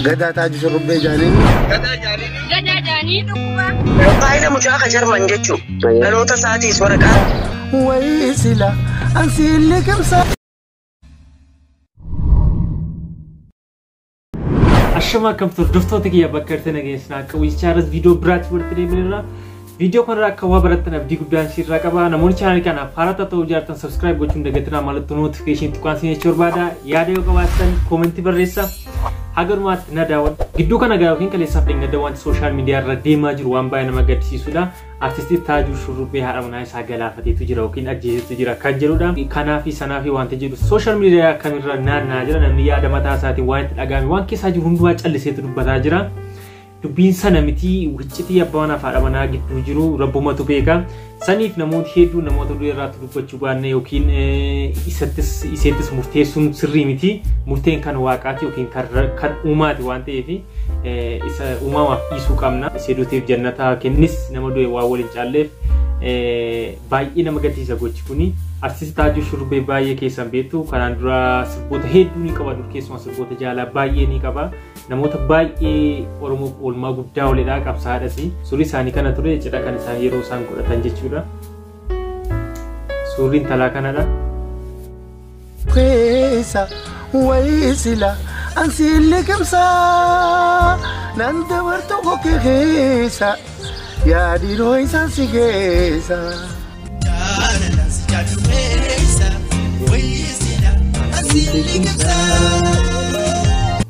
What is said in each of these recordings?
Gadaa taaju shurrubbee jaaniin. Gadaa jaaniin dhuguma. Faayida mucaa kajarman jechuun dhaloota isaatiis waraqaa. Wayii sila ansiillee kamsaa. Ashama kam turduftoota kiyya bakka irratti nageessina akka wiichaaras viidiyoo biraatti walitti deebineerra. Viidiyoo kanarraa akka waa barattan abdii guddaan sirraa qaba. Namoonni chaanalii kanaaf haarata ta'uu jaartan subscribe gochuun dagatinaa mallattoo notification tuqaan sin jechuu barbaada. Yaada yoo qabaattan koomentii barreessa. Hagarumaatti na daawwan. Gidduu kana gaa yookiin kaleessaaf dhingada wanti sooshaal miidiyaa irra deemaa jiru waan baay'ee nama gaddisiisudha. Artistii Taajuu Shurrubbee haadha manaa isaa galaafateetu jira yookiin ajjeesetu jira kan jedhudha. Kanaafi sanaafi wanti jedhu sooshaal miidiyaa kamirra naannaa jira. Namni yaada mataa isaatiin waan itti dhagahame waan keessaa jiru hundumaa calliseetu dubbataa jira. Dubbiin sana miti wiccitii abbaa manaa haadha manaa gidduu jiru rabbumatu beeka. Saniif namooti hedduu namoota durii irraatti dubbachuu baanne yookiin iseettis murteessuun sirrii miti. Murteen kan waaqaati yookiin kan uumaati waan ta'eef isa uumamaaf dhiisuu qabna. Seedoteef jannataa kennis nama du'e waa waliin caalleef baay'ee nama gaddisiisa gochi kuni. Artistii Taajuu Shurrubbee baay'ee keessan beektu kanaan dura sirboota hedduu ni qaba keessumaa sirboota jaalaa baay'ee ni qaba. Namoota baay'ee Oromoof oolmaa guddaa oledhaa qabsaadhas. Suurri isaanii kana ture cidha kan isaan yeroo isaan godhatan jechuudha. Suurri intalaa kanadha. Keessa wayii sila ansiillee kamsaa nan dabartu bokkee keessa yaadinoo isaan si keessa.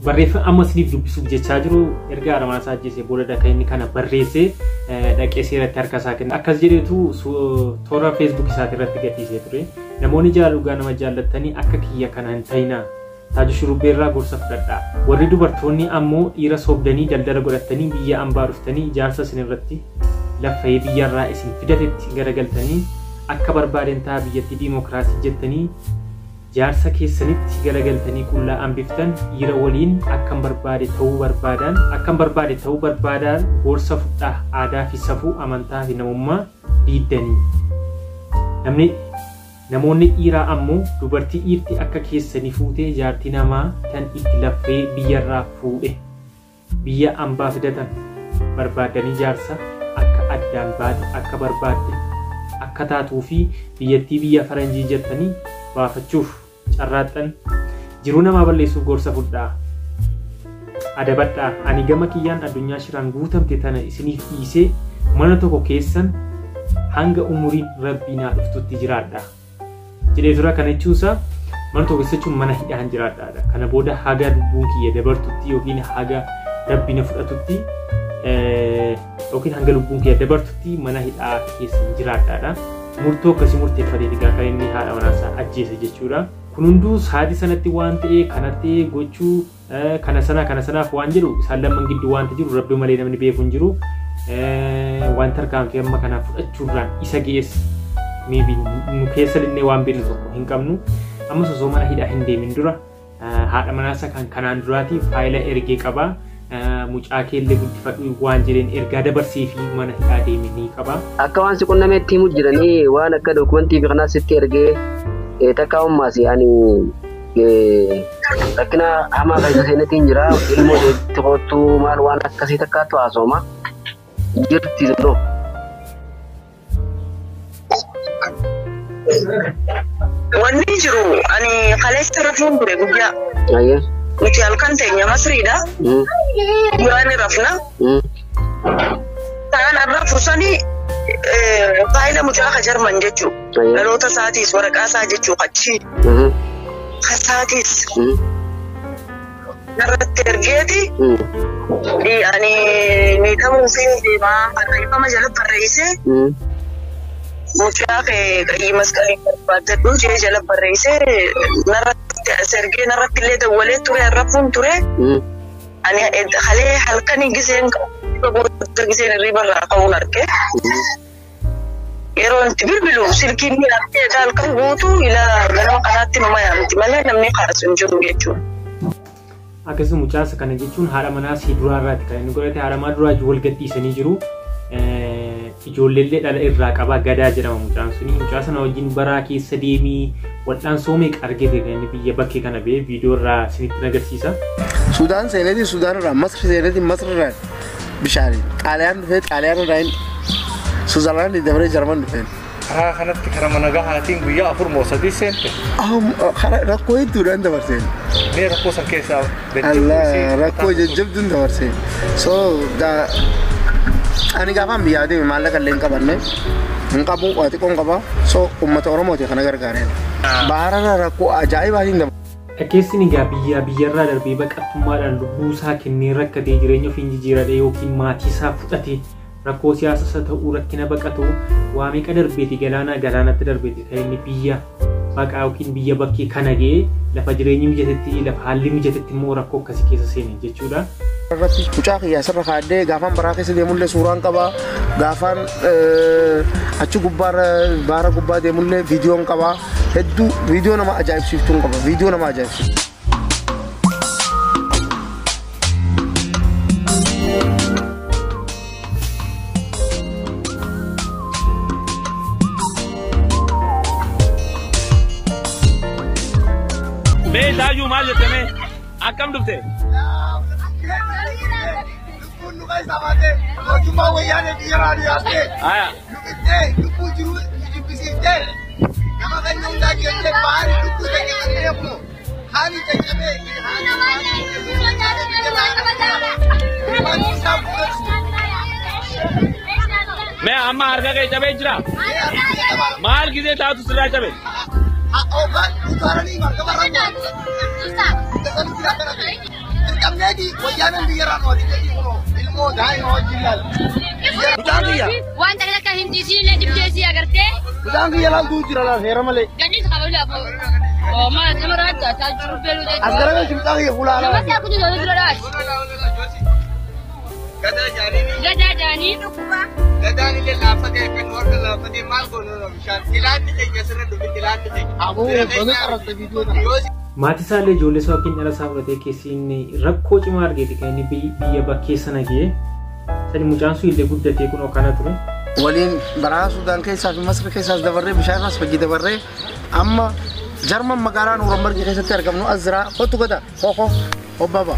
Barreeffama amma isiniif dubbisuuf jechaa jiru erga haadha manaa isaa ajjeesee booda dhaqee inni kana barreessee dhaqee seeratti harka isaa kenna. Akkas jedheetu toora Facebook isaati irratti gadhiisee ture. Namoonni jaalugaa nama jaallattanii akka kiyya kana hin ta'inaa. Taajuu Shurrubbee irraa gorsa fudhadhaa. Warri dubartoonni ammoo dhiira soobdanii daldala godhatanii biyya ambaa dhuftanii ijaarsa isin irratti laffa'ee biyyarraa isin fidatetti garagaltanii akka barbaadan ta'a biyyatti diimokiraasii jettanii jaarsa keessanitti garagaltanii qullaa hambiftan dhiira waliin akkan barbaade ta'uu barbaadan gorsa fudhaa aadaa fi safuu amantaa fi namummaa diiddanii. Namoonni dhiiraa ammoo dubartii dhiirti akka keessanii fuutee jaartii namaa tan itti laffee biyyarraa fuudhe biyya ambaa fidatan barbaadanii jaarsa akka addaan baatu akka barbaadde akka taatuu fi biyyattii biyya faranjii jettanii baafachuuf carraaxxan jiruu namaa balleessuuf gorsa fudhaa adabadhaa. Ani gama kiyyaan addunyaa shiraan guutamte tana isiniif dhiisee mana tokko keessan hanga umuriin rabbii naa dhuftutti jiraadha jedhee tura. Kana jechuusaa mana tokko keessa jechuun mana hidhaan jiraadhaadha. Kana booda haga lubbuun kiyya dabartutti yookiin haga rabbii na fudhatutti yookiin hanga lubbuun kiyya dabartutti mana hidhaa keessa jiraadhaadha. Murtoo akkasii murteeffatee dhigaa kan inni haadha manaa isaa ajjeese jechuudha. Kun hunduu haati sanatti waan ta'e kanatti gochuu kana sanaaf waan jedhu isaan lamman gidduu waan jiru rabbi malee namni beeku hin jiru. Waan tarkaanfii amma kanaa fudhachuudhaan isa geesse maybe nu keessa illee waan beeknu tokko hin qabnu. Amma osoo mana hidhaa hin deemin dura haadha manaa isaa kan kanaan duraati faayila ergee qaba. Mucaa keellee guddifadhu waan jedheen ergaa dabarsee fi mana hidhaa deeme ni qaba. Akka waan si qunnameetti himu jiranii waan akka dokumentii fi kanaas sitti ergee takka ummaas yaani rakkina hamaa kan isa seenatiin jira ilmoo deetti kootu maal waan akkasii takkaattu haasoma jirti no. Wanni jiru ani kaleessa rafuun ture guyyaa. Ayyee. Nuti halkan teenya Masriidha. Guraani rafna. Ta'an arra fursanii faayila mucaa kajarman jechuu. Dhaloota isaatiis waraqaa isaa jechuu qachi. Kasaatiis. Narratti ergeeti. Ani miidhamuu fi deemaa barreeffama jala barreessee. Mucaa qayyii masqalii barbaadadhu jee jala barreessee narratti ergee narratti illee dawwalee ture rafuun ture. Ani halee halkanii giseen irribarraa ka'uun arge. Yeroo itti bilbilu silkiin ni argee halkan guutuu ilaa ganama kanaatti nama yaamti malee namni kaasu hin jiru jechuudha. Akkasuma mucaasa kana jechuun haadha manaa si duraarraati kan inni godhate haadha manaa duraa wal gadhiisanii jiru. ijoolleellee dhala irraa qaba gadaa jedhama mucaan suni mucaa sana wajjin baraa keessa deemii waldhaan soomee argite kan biyya bakkee kana bee viidiyoo irraa isinitti agarsiisa. Sudaan seeneeti Sudaan irraa Masri seeneeti Masri irraa bishaanii Xaaliyaan dhufee Xaaliyaan irraa Switzerland dabaree Jarman dhufee. kanatti kara mana gahatiin guyyaa afur moosadii seente. Rakkoo hedduudhaan dabarseen. Mee rakkoo san keessaa Allah rakkoo jajjabduun dabarseen. So ani gaafaan biyyaa deeme maallaqa illee hin qabanne hin qabu waati qoon qaba so uummata Oromooti kana gargaareen. Baharara rakkoo ajaa'ibaatiin dabarse. Dhageessin egaa biyyarraa darbee baqattummaadhaan lubbuu isaa kennee rakkatee jireenya ofii jijjiiratee yookiin maatii isaa fudhatee rakkoo siyaasa ta'uu rakkina baqatu waa meeqa darbeeti galaanatti darbeeti kan inni biyya baqaa yookiin biyya bakkee kana ga'ee lafa jireenyi mijatetti lafa haalli mijatetti immoo rakkoo akkasii keessa seene jechuudha. Mucaa kiyyaa sirra kaadhee gaafaan baraa keessa deemullee suuraan qaba gaafaan achi baara gubbaa deemullee viidiyoon qaba hedduu viidiyoo nama ajaa'ibsiiftuun qaba viidiyoo nama ajaa'ibsiiftu. Dayu mal jetame akam dufte nu kai sabate cuma wayane biarani aste aya nu jiru bisite nama kan nunda kete bari duku tege manemo hani tege मैं अम्मा हर का चबे जरा माल किसे था तू सरा चबे obat utarani marka kamnedi wayana biyaran wadi ko ilmo dai no jilal utangiya وانت لك هندسي لا دبتي اگرته utangiya la du jirala heramale جديد خبري ابو ما تمرات تجربه بلو ده asgara simtangiya fulala ما تاخذ له دولارات gada jani dukuba gada ni le lafate pe nor ka lafate mal ko no mishan tilan ni ke sirra dubi tilan ni abu bani qarate video na maatii isaallee ijoollee isaa yookiin dhala isaa fudhatee keessi inni rakkoo cimaa argeeti kan inni biyya bakkee sana ga'ee sadi mucaan sun illee guddatee kun kana ture. waliin baraa Sudaan keessaa fi Masri keessaas dabarree bishaanas fagii dabarree amma Jarman magaalaa Nuurambargi keessatti argamnu Azraa kottu gada koko obbaba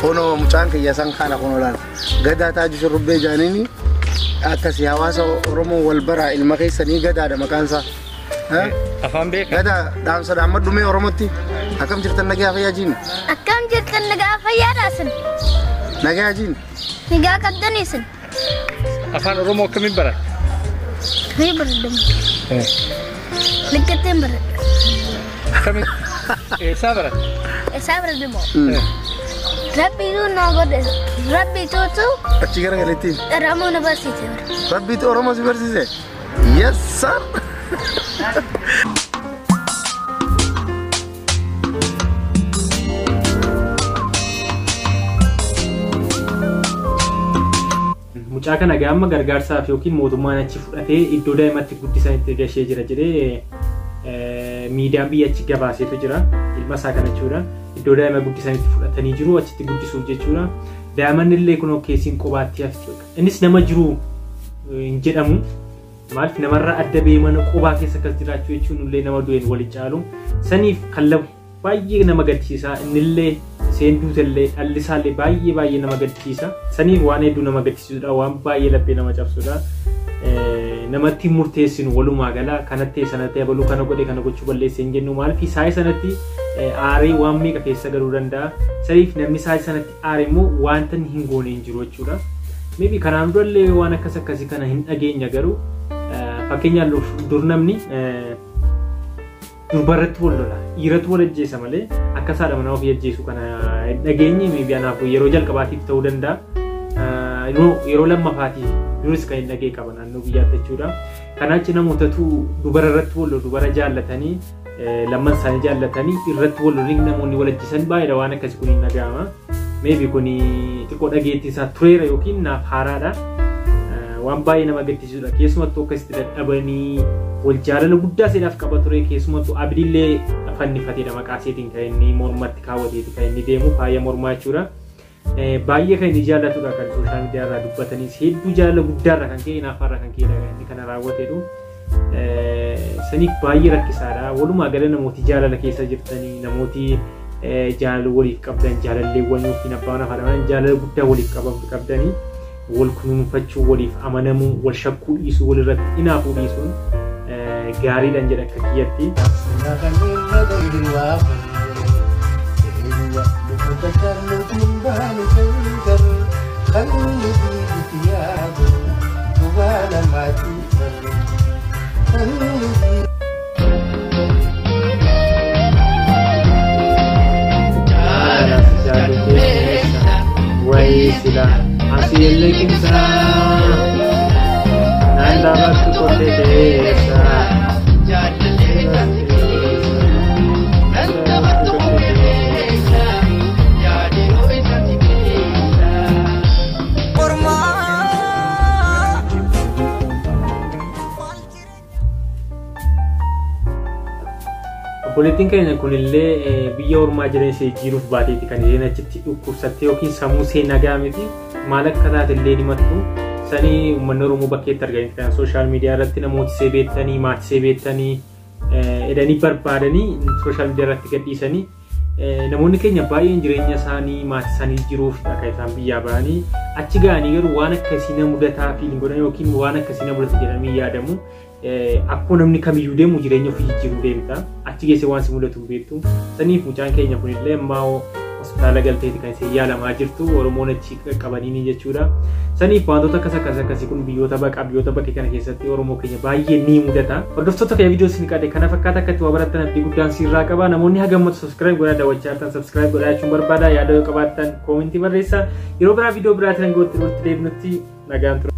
kono mucaan kiyya san kana kono lan gadaa taaju shurrubbee jaanini akkasi hawaasa Oromoo wal baraa ilma keessanii gadaadha maqaansaa. afaan beeka Gada dhaamsa dhaamma dhumee Oromootti akkam jirtan nagaa fayyaa jiin Akkam jirtan nagaa fayyaadhaasin. nagaa jiin Nagaa qabdaniisin. afaan oromoo akkamiin barat Ni baradam. Likkateen barad. akkamiin eessaa barat Isaa baradamoo. Rabbiitu naa godhe. Rabbiituutu achi gara galeettiin Oromoo na barsiise bara. rabbiitu Oromoo si barsiise yes sir. Mucaa kana gaamma gargaarsaaf yookiin mootummaan achi fudhatee iddoo daa'imatti guddisan itti gashee jira jedhee miidiyaan biyya achi gabaaseetu jira ilma isaa kana jechuudha iddoo daa'ima guddisan itti fudhatanii jiru achitti guddisuuf jechuudha daa'iman illee kunoo keessiin qobaatti hafti innis nama jiru hin jedhamu maaliif namarraa adda ba'ee mana qobaa keessa akkas jiraachuu jechuun illee nama du'een waliin caalu saniif kan baay'ee nama gaddisiisa innillee seenduutellee dhallisaallee baay'ee nama gaddisiisa saniif waan hedduu nama gaddisiisudha waan baay'ee laphee nama cabsudha namatti murteessinu walumaa gala kanatti sanatti abaluu kana godhe kana gochuu balleessee hin jennu maaliif isaa sanatti aaree waan meeqa keessa galuu danda'a saniif namni isaa sanatti aaree immoo wanta hin goone hin jiru jechuudha maybe kanaan durallee waan akkasii kana hin dhageenya garuu fakkeenyaan dur namni durbarratti wal lola dhiiratu wal ajjeesa malee akka saadha manaa ofii ajjeesu kana dhageenye miidiyaanaaf yeroo jalqabaatiif ta'uu danda'a yeroo lammaffaatiif duris kan hin dhagee qaba naannoo biyyaatti jechuudha kanaachi namootatu dubararratti wal lolu dubara jaallatanii lamman isaanii jaallatanii irratti wal lolanii namoonni wal ajjeesan baay'eedha waan akkasii kun hin dhaga'ama maybe kun xiqqoo dhageettii isaa tureera yookiin naaf haaraadha waan baay'ee nama gaddisiisudha keessumattuu akkasitti dadhabanii wal jaalala guddaa seedhaaf qaba ture keessumattuu abdiillee fannifateedha maqaa seetiin kan inni mormatti kaawwateeti kan inni deemu faaya mormaa jechuudha baay'ee kan inni jaallatudha kan sooshaal miidiyaa irraa dubbatanii hedduu jaalala guddaarra kan ka'e naafarra kan ka'e inni kana raawwateedhu. Saniif baay'ee rakkisaadha. Walumaa gala namooti jaalala keessa jirtanii namooti jaalala waliif qabdan jaalalleewwan yookiin abbaan afaan jaalala guddaa waliif qabdanii wal kunuunfachuu waliif amanamuu wal shakkuu dhiisuu walirratti hinaafuu dhiisuun gaariidhaan jedha akka kiyyatti. Sila hasil kita nanda batu kote desa Politiin keenya kunillee biyya ormaa jireenya jiruuf baateeti kan isheen achitti dhukkubsattee yookiin sammuu seenaa gaamiti maal akka taatellee himattu sanii uummanni Oromoo bakkeetti arganitti kan sooshaal miidiyaa irratti namooti see beektanii maatii see beektanii edanii barbaadanii sooshaal miidiyaa irratti gadhiisanii namoonni keenya baay'een jireenya isaanii maatii isaanii jiruuf akka isaan biyyaa ba'anii achi ga'anii garuu waan akkasii na mudataa fi godhan yookiin waan akkasii na mudate jedhamee yaadamu. Akkuma namni kamiyyuu deemu jireenya ofii jijjiiruu deemta achi geesse waan si mudatu beektu saniif mucaan keenya kunillee ammaa hospitaala galteeti kan isheen yaalamaa jirtu Oromoon achi qabanii jechuudha. Saniif wantoota akkasii kun biyyoota bakkee kana keessatti Oromoo keenya baay'ee ni mudata. Hordoftoota kee viidiyoo isin qade kana fakkaata akkatti waa barattan abdii guddaan sirraa qaba. Namoonni hagammatu subscribe godhaa daawwachaa jirtan subscribe godhaa jechuun barbaada. Yaada yoo qabaattan koomentii barreessaa. Yeroo biraa viidiyoo biraatiin hanga walitti deebinutti nagaan tura.